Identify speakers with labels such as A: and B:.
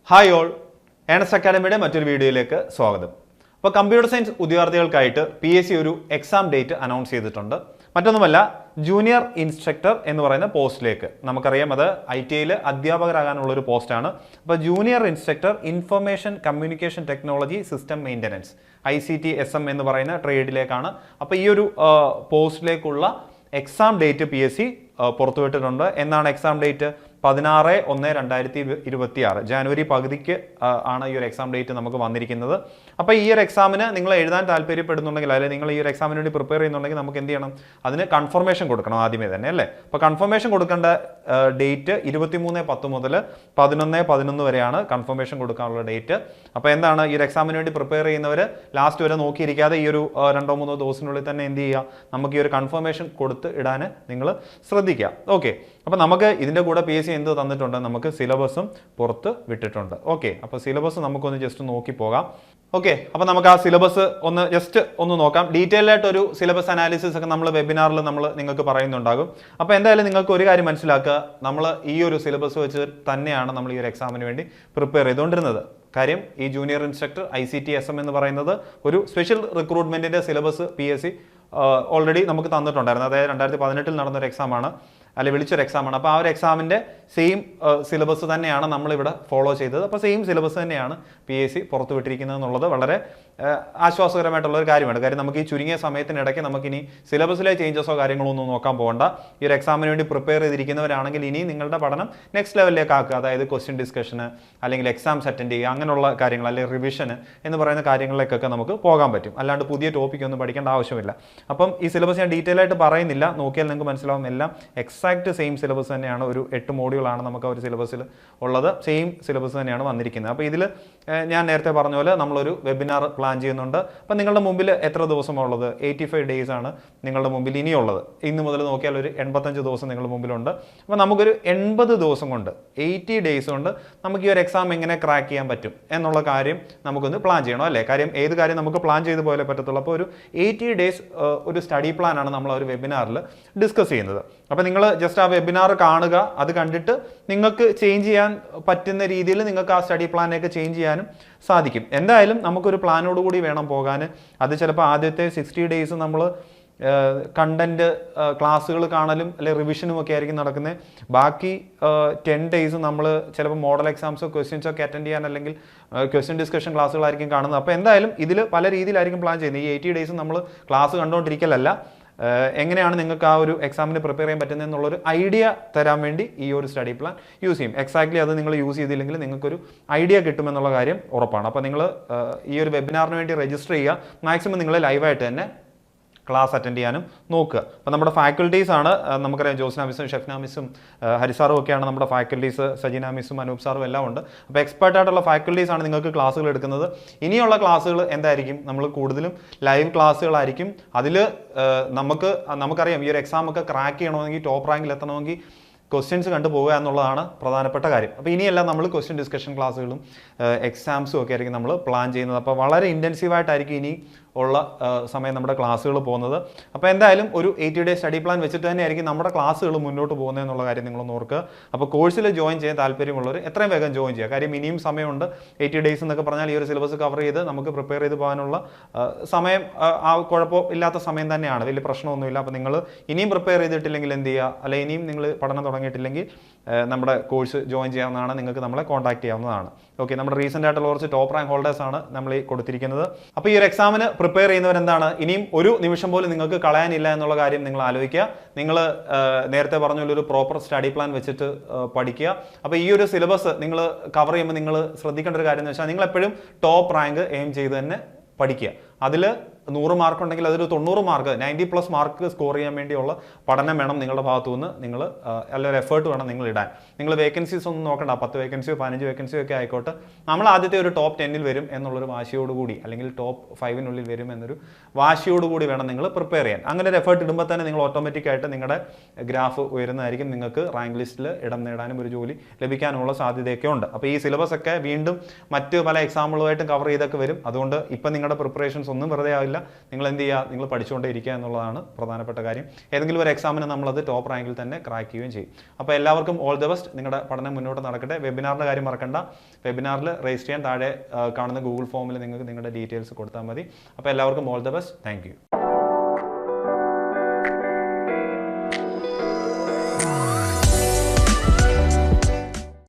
A: Hi all, Ernest അക്കാഡമിയുടെ മറ്റൊരു വീഡിയോയിലേക്ക് സ്വാഗതം. അപ്പോൾ കമ്പ്യൂട്ടർ സയൻസ് ഉദ്യോഗാർത്ഥികൾക്കായിട്ട് PSC ഒരു എക്സാം ഡേറ്റ് അനൗൺസ് ചെയ്തിട്ടുണ്ട്. മറ്റൊന്നുമല്ല, ജൂനിയർ ഇൻസ്ട്രക്ടർ എന്ന് പറയുന്ന പോസ്റ്റിലേക്ക്. നമുക്കറിയാം അത് ITIയിൽ അധ്യാപകരാകാനുള്ള ഒരു പോസ്റ്റാണ്. അപ്പോൾ junior instructor information communication technology system maintenance ICT-SM എന്ന് പറയുന്ന ട്രേഡിലേക്കാണ്. അപ്പോൾ ഈ ഒരു പോസ്റ്റിലേക്കുള്ള എക്സാം ഡേറ്റ് PSC പുറത്തുവിട്ടിട്ടുണ്ട്. എന്നാണ് എക്സാം ഡേറ്റ്? 16/1/2026 ജാനുവരി പകുതിക്ക് ആണ് ഈ ഒരു എക്സാം ഡേറ്റ് നമുക്ക് വന്നിരിക്കുന്നത്. അപ്പോൾ ഈ ഒരു എക്സാമിന് നിങ്ങൾ എഴുതാൻ താല്പര്യപ്പെടുന്നുണ്ടെങ്കിൽ, അല്ലെങ്കിൽ നിങ്ങൾ ഈ ഒരു എക്സാമിന് വേണ്ടി പ്രിപ്പയർ ചെയ്യുന്നുണ്ടെങ്കിൽ നമുക്ക് എന്ത് ചെയ്യണം? അതിന് കൺഫർമേഷൻ കൊടുക്കണം ആദ്യമേ തന്നെ, അല്ലേ? അപ്പോൾ കൺഫർമേഷൻ കൊടുക്കേണ്ട ഡേറ്റ് 23/10 മുതൽ 11/11 വരെയാണ് കൺഫർമേഷൻ കൊടുക്കാനുള്ള ഡേറ്റ്. അപ്പോൾ എന്താണ്, ഈ ഒരു എക്സാമിന് വേണ്ടി പ്രിപ്പയർ ചെയ്യുന്നവർ ലാസ്റ്റ് വരെ നോക്കിയിരിക്കാതെ ഈ ഒരു 2-3 ദിവസത്തിനുള്ളിൽ തന്നെ എന്ത് ചെയ്യുക? നമുക്ക് ഈ ഒരു കൺഫർമേഷൻ കൊടുത്ത് ഇടാൻ നിങ്ങൾ ശ്രദ്ധിക്കുക. ഓക്കെ, അപ്പോൾ നമുക്ക് ഇതിൻ്റെ കൂടെ PSC എന്ത് തന്നിട്ടുണ്ട്? നമുക്ക് സിലബസും പുറത്ത് വിട്ടിട്ടുണ്ട്. ഓക്കെ, അപ്പോൾ സിലബസ് നമുക്കൊന്ന് ജസ്റ്റ് നോക്കി പോകാം. ഓക്കെ, അപ്പോൾ നമുക്ക് ആ സിലബസ് ഒന്ന് നോക്കാം. ഡീറ്റെയിൽ ആയിട്ടൊരു സിലബസ് അനാലിസിസ് ഒക്കെ നമ്മൾ വെബിനാറിൽ നിങ്ങൾക്ക് പറയുന്നുണ്ടാകും. അപ്പോൾ എന്തായാലും നിങ്ങൾക്ക് ഒരു കാര്യം മനസ്സിലാക്കുക, നമ്മൾ ഈ ഒരു സിലബസ് വെച്ച് തന്നെയാണ് നമ്മൾ ഈ ഒരു എക്സാമിന് വേണ്ടി പ്രിപ്പയർ ചെയ്തുകൊണ്ടിരുന്നത്. കാര്യം, ഈ ജൂനിയർ ഇൻസ്ട്രക്ടർ ICT-SM എന്ന് പറയുന്നത് ഒരു സ്പെഷ്യൽ റിക്രൂട്ട്മെന്റിന്റെ സിലബസ് PSC ഓൾറെഡി നമുക്ക് തന്നിട്ടുണ്ടായിരുന്നു. അതായത് 2018 നടന്നൊരു എക്സാമാണ്, അല്ലെങ്കിൽ വിളിച്ചൊരു എക്സാമാണ്. അപ്പോൾ ആ ഒരു എക്സാമിൻ്റെ സെയിം സിലബസ് തന്നെയാണ് നമ്മളിവിടെ ഫോളോ ചെയ്തത്. അപ്പോൾ സെയിം സിലബസ് തന്നെയാണ് PSC പുറത്തു വിട്ടിരിക്കുന്നത് എന്നുള്ളത് വളരെ ആശ്വാസകരമായിട്ടുള്ള ഒരു കാര്യമാണ്. കാര്യം, നമുക്ക് ഈ ചുരുങ്ങിയ സമയത്തിനിടയ്ക്ക് നമുക്കിനി സിലബസിലെ ചേഞ്ചസോ കാര്യങ്ങളോ ഒന്നും നോക്കാൻ പോകണ്ട. ഈ ഒരു എക്സാമിന് വേണ്ടി പ്രിപ്പയർ ചെയ്തിരിക്കുന്നവരാണെങ്കിൽ ഇനി നിങ്ങളുടെ പഠനം നെക്സ്റ്റ് ലെവലിലേക്ക് ആക്കുക. അതായത് ക്വസ്റ്റ്യൻ ഡിസ്കഷന്, അല്ലെങ്കിൽ എക്സാംസ് അറ്റൻഡ് ചെയ്യുക, അങ്ങനെയുള്ള കാര്യങ്ങൾ, അല്ലെങ്കിൽ റിവിഷന് എന്ന് പറയുന്ന കാര്യങ്ങളിലേക്കൊക്കെ നമുക്ക് പോകാൻ പറ്റും. അല്ലാണ്ട് പുതിയ ടോപ്പിക് ഒന്നും പഠിക്കേണ്ട ആവശ്യമില്ല. അപ്പം ഈ സിലബസ് ഞാൻ ഡീറ്റെയിൽ ആയിട്ട് പറയുന്നില്ല, നോക്കിയാൽ നിങ്ങൾക്ക് മനസ്സിലാവും. എല്ലാം എക്സാക്ട് സെയിം സിലബസ് തന്നെയാണ്. ഒരു 8 മോഡ്യൂളാണ് നമുക്ക് ആ ഒരു സിലബസിൽ ഉള്ളത്. സെയിം സിലബസ് തന്നെയാണ് വന്നിരിക്കുന്നത്. അപ്പോൾ ഇതിൽ ഞാൻ നേരത്തെ പറഞ്ഞ പോലെ നമ്മളൊരു വെബിനാർ പ്ലാൻ ചെയ്യുന്നുണ്ട്. അപ്പം നിങ്ങളുടെ മുമ്പിൽ എത്ര ദിവസമുള്ളത്? 85 ഡേയ്സ് ആണ് നിങ്ങളുടെ മുമ്പിൽ ഇനിയുള്ളത്. ഇന്ന് മുതൽ നോക്കിയാൽ ഒരു 85 ദിവസം നിങ്ങളുടെ മുമ്പിലുണ്ട്. അപ്പോൾ നമുക്കൊരു 80 ദിവസം കൊണ്ട്, 80 ഡേയ്സ് കൊണ്ട് നമുക്ക് ഈ ഒരു എക്സാം എങ്ങനെ ക്രാക്ക് ചെയ്യാൻ പറ്റും എന്നുള്ള കാര്യം നമുക്കൊന്ന് പ്ലാൻ ചെയ്യണം, അല്ലേ? കാര്യം, ഏത് കാര്യം നമുക്ക് പ്ലാൻ ചെയ്ത് പോലെ പറ്റത്തുള്ളൂ. അപ്പോൾ ഒരു 80 ഡേയ്സ് ഒരു സ്റ്റഡി പ്ലാനാണ് നമ്മൾ ഒരു വെബിനാറിൽ ഡിസ്കസ് ചെയ്യുന്നത്. അപ്പോൾ നിങ്ങൾ ജസ്റ്റ് ആ വെബിനാർ കാണുക, അത് കണ്ടിട്ട് നിങ്ങൾക്ക് ചേഞ്ച് ചെയ്യാൻ പറ്റുന്ന രീതിയിൽ നിങ്ങൾക്ക് ആ സ്റ്റഡി പ്ലാനൊക്കെ ചേഞ്ച് ചെയ്യാനും സാധിക്കും. എന്തായാലും നമുക്കൊരു പ്ലാനോട് കൂടി വേണം പോകാൻ. അത് ചിലപ്പോൾ ആദ്യത്തെ 60 ഡേയ്സ് നമ്മൾ കണ്ടന്റ് ക്ലാസ്സുകൾ കാണലും അല്ലെങ്കിൽ റിവിഷനും ഒക്കെ ആയിരിക്കും നടക്കുന്നത്. ബാക്കി 10 ഡേയ്സ് നമ്മൾ ചിലപ്പോൾ മോഡൽ എക്സാംസോ ക്വസ്റ്റ്യൻസോ ഒക്കെ അറ്റൻഡ് ചെയ്യാൻ, അല്ലെങ്കിൽ ക്വസ്റ്റ്യൻ ഡിസ്കഷൻ ക്ലാസ്സുകളായിരിക്കും കാണുന്നത്. അപ്പോൾ എന്തായാലും ഇതിൽ പല രീതിയിലായിരിക്കും പ്ലാൻ ചെയ്യുന്നത്. ഈ 80 ഡേയ്സ് നമ്മൾ ക്ലാസ് കണ്ടുകൊണ്ടിരിക്കലല്ല, എങ്ങനെയാണ് നിങ്ങൾക്ക് ആ ഒരു എക്സാമിന് പ്രിപ്പയർ ചെയ്യാൻ പറ്റുന്നത് എന്നുള്ളൊരു ഐഡിയ തരാൻ വേണ്ടി ഈ ഒരു സ്റ്റഡി പ്ലാൻ യൂസ് ചെയ്യും. എക്സാക്ട്ലി അത് നിങ്ങൾ യൂസ് ചെയ്തില്ലെങ്കിൽ നിങ്ങൾക്കൊരു ഐഡിയ കിട്ടുമെന്നുള്ള കാര്യം ഉറപ്പാണ്. അപ്പോൾ നിങ്ങൾ ഈ ഒരു വെബിനാറിന് വേണ്ടി രജിസ്റ്റർ ചെയ്യുക. മാക്സിമം നിങ്ങൾ ലൈവായിട്ട് തന്നെ ക്ലാസ് അറ്റൻഡ് ചെയ്യാനും നോക്കുക. അപ്പോൾ നമ്മുടെ ഫാക്കൽറ്റീസ് ആണ്, നമുക്കറിയാം, ജോസ്ന മിസ്സും ഷെഫ്ന മിസ്സും ഹരിസാറും ഒക്കെയാണ് നമ്മുടെ ഫാക്കൽറ്റീസ്. സജീന മിസ്സും അനൂപ് സാറും എല്ലാം ഉണ്ട്. അപ്പോൾ എക്സ്പേർട്ടായിട്ടുള്ള ഫാക്കൽറ്റീസ് ആണ് നിങ്ങൾക്ക് ക്ലാസ്സുകൾ എടുക്കുന്നത്. ഇനിയുള്ള ക്ലാസ്സുകൾ എന്തായിരിക്കും? നമ്മൾ കൂടുതലും ലൈവ് ക്ലാസ്സുകളായിരിക്കും. അതിൽ നമുക്കറിയാം, ഈ ഒരു എക്സാം ഒക്കെ ക്രാക്ക് ചെയ്യണമെങ്കിൽ, ടോപ്പ് റാങ്കിൽ എത്തണമെങ്കിൽ ക്വസ്റ്റ്യൻസ് കണ്ടുപോകുക എന്നുള്ളതാണ് പ്രധാനപ്പെട്ട കാര്യം. അപ്പോൾ ഇനിയെല്ലാം നമ്മൾ ക്വസ്റ്റ്യൻ ഡിസ്കഷൻ ക്ലാസ്സുകളും എക്സാംസും ഒക്കെ ആയിരിക്കും നമ്മൾ പ്ലാൻ ചെയ്യുന്നത്. അപ്പോൾ വളരെ ഇൻറ്റൻസീവായിട്ടായിരിക്കും ഇനി ഉള്ള സമയം നമ്മുടെ ക്ലാസ്സുകൾ പോകുന്നത്. അപ്പോൾ എന്തായാലും ഒരു 80 ഡേ സ്റ്റഡി പ്ലാൻ വെച്ചിട്ട് തന്നെയായിരിക്കും നമ്മുടെ ക്ലാസ്സുകൾ മുന്നോട്ട് പോകുന്നത് എന്നുള്ള കാര്യം നിങ്ങളൊന്ന് ഓർക്കുക. അപ്പോൾ കോഴ്സിൽ ജോയിൻ ചെയ്യാൻ താല്പര്യമുള്ളവർ എത്രയും വേഗം ജോയിൻ ചെയ്യുക. കാര്യം, ഇനിയും സമയമുണ്ട്. 80 ഡേയ്സ് എന്നൊക്കെ പറഞ്ഞാൽ ഈ ഒരു സിലബസ് കവർ ചെയ്ത് നമുക്ക് പ്രിപ്പയർ ചെയ്ത് പോകാനുള്ള സമയം ആ കുഴപ്പമില്ലാത്ത സമയം തന്നെയാണ്, വലിയ പ്രശ്നമൊന്നുമില്ല. അപ്പോൾ നിങ്ങൾ ഇനിയും പ്രിപ്പയർ ചെയ്തിട്ടില്ലെങ്കിൽ എന്ത് ചെയ്യുക? അല്ലെങ്കിൽ ഇനിയും നിങ്ങൾ പഠനം തുടങ്ങിയിട്ടില്ലെങ്കിൽ നമ്മുടെ കോഴ്സ് ജോയിൻ ചെയ്യാവുന്നതാണ്. നിങ്ങൾക്ക് നമ്മളെ കോൺടാക്ട് ചെയ്യാവുന്നതാണ്. ഓക്കെ, നമ്മുടെ റീസെൻ്റ് ആയിട്ടുള്ള കുറച്ച് ടോപ്പ് റാങ്ക് ഹോൾഡേഴ്സ് ആണ് നമ്മൾ ഈ കൊടുത്തിരിക്കുന്നത്. അപ്പോൾ ഈ ഒരു എക്സാമിന് പ്രിപ്പയർ ചെയ്യുന്നവരെന്താണ്, ഇനിയും ഒരു നിമിഷം പോലും നിങ്ങൾക്ക് കളയാനില്ല എന്നുള്ള കാര്യം നിങ്ങൾ ആലോചിക്കുക. നിങ്ങൾ നേരത്തെ പറഞ്ഞ പോലെ ഒരു പ്രോപ്പർ സ്റ്റഡി പ്ലാൻ വെച്ചിട്ട് പഠിക്കുക. അപ്പോൾ ഈ ഒരു സിലബസ് നിങ്ങൾ കവർ ചെയ്യുമ്പോൾ നിങ്ങൾ ശ്രദ്ധിക്കേണ്ട ഒരു കാര്യം എന്ന് വെച്ചാൽ, നിങ്ങൾ എപ്പോഴും ടോപ്പ് റാങ്ക് എയിം ചെയ്ത് തന്നെ പഠിക്കുക. അതിൽ 100 മാർക്ക് ഉണ്ടെങ്കിൽ അതൊരു 90 മാർക്ക്, 90+ മാർക്ക് സ്കോർ ചെയ്യാൻ വേണ്ടിയുള്ള പഠനം വേണം നിങ്ങളുടെ ഭാഗത്തു നിന്ന്. നിങ്ങൾ നല്ലൊരു എഫേർട്ട് വേണം നിങ്ങൾ ഇടാൻ. നിങ്ങൾ വേക്കൻസീസ് ഒന്നും നോക്കണ്ട, 10 വേക്കൻസിയോ 15 വേക്കൻസിയോ ഒക്കെ ആയിക്കോട്ടെ, നമ്മൾ ആദ്യത്തെ ഒരു ടോപ്പ് 10-ൽ വരും എന്നുള്ളൊരു വാശിയോടുകൂടി, അല്ലെങ്കിൽ ടോപ്പ് 5-നുള്ളിൽ വരും എന്നൊരു വാശിയോടുകൂടി വേണം നിങ്ങൾ പ്രിപ്പയർ ചെയ്യാൻ. അങ്ങനെ ഒരു എഫേർട്ട് ഇടുമ്പോൾ തന്നെ നിങ്ങൾ ഓട്ടോമാറ്റിക്കായിട്ട് നിങ്ങളുടെ ഗ്രാഫ് ഉയരുന്നതായിരിക്കും. നിങ്ങൾക്ക് റാങ്ക് ലിസ്റ്റിൽ ഇടം നേടാനും ഒരു ജോലി ലഭിക്കാനുള്ള സാധ്യതയൊക്കെ ഉണ്ട്. അപ്പോൾ ഈ സിലബസ് ഒക്കെ വീണ്ടും മറ്റ് പല എക്സാമ്പിളുമായിട്ടും കവർ ചെയ്തൊക്കെ വരും. അതുകൊണ്ട് ഇപ്പം നിങ്ങളുടെ പ്രിപ്പറേഷൻസ് എക്സാംസ് ഒന്നും വെറുതെ ആവില്ല. നിങ്ങൾ എന്ത് ചെയ്യുക, നിങ്ങൾ പഠിച്ചുകൊണ്ടേ ഇരിക്കുക എന്നുള്ളതാണ് പ്രധാനപ്പെട്ട കാര്യം. ഏതെങ്കിലും ഒരു എക്സാമിന് നമ്മളത് ടോപ്പ് റാങ്കിൽ തന്നെ ക്രാക്ക് ചെയ്യുകയും ചെയ്യും. അപ്പോൾ എല്ലാവർക്കും ഓൾ ദ ബെസ്റ്റ്. നിങ്ങളുടെ പഠനം മുന്നോട്ട് നടക്കട്ടെ. വെബിനാറിൻ്റെ കാര്യം മറക്കണ്ട. വെബിനാറിൽ രജിസ്റ്റർ ചെയ്യാൻ താഴെ കാണുന്ന ഗൂഗിൾ ഫോമിൽ നിങ്ങൾക്ക് നിങ്ങളുടെ ഡീറ്റെയിൽസ് കൊടുത്താൽ മതി. അപ്പോൾ എല്ലാവർക്കും all the best. Thank you.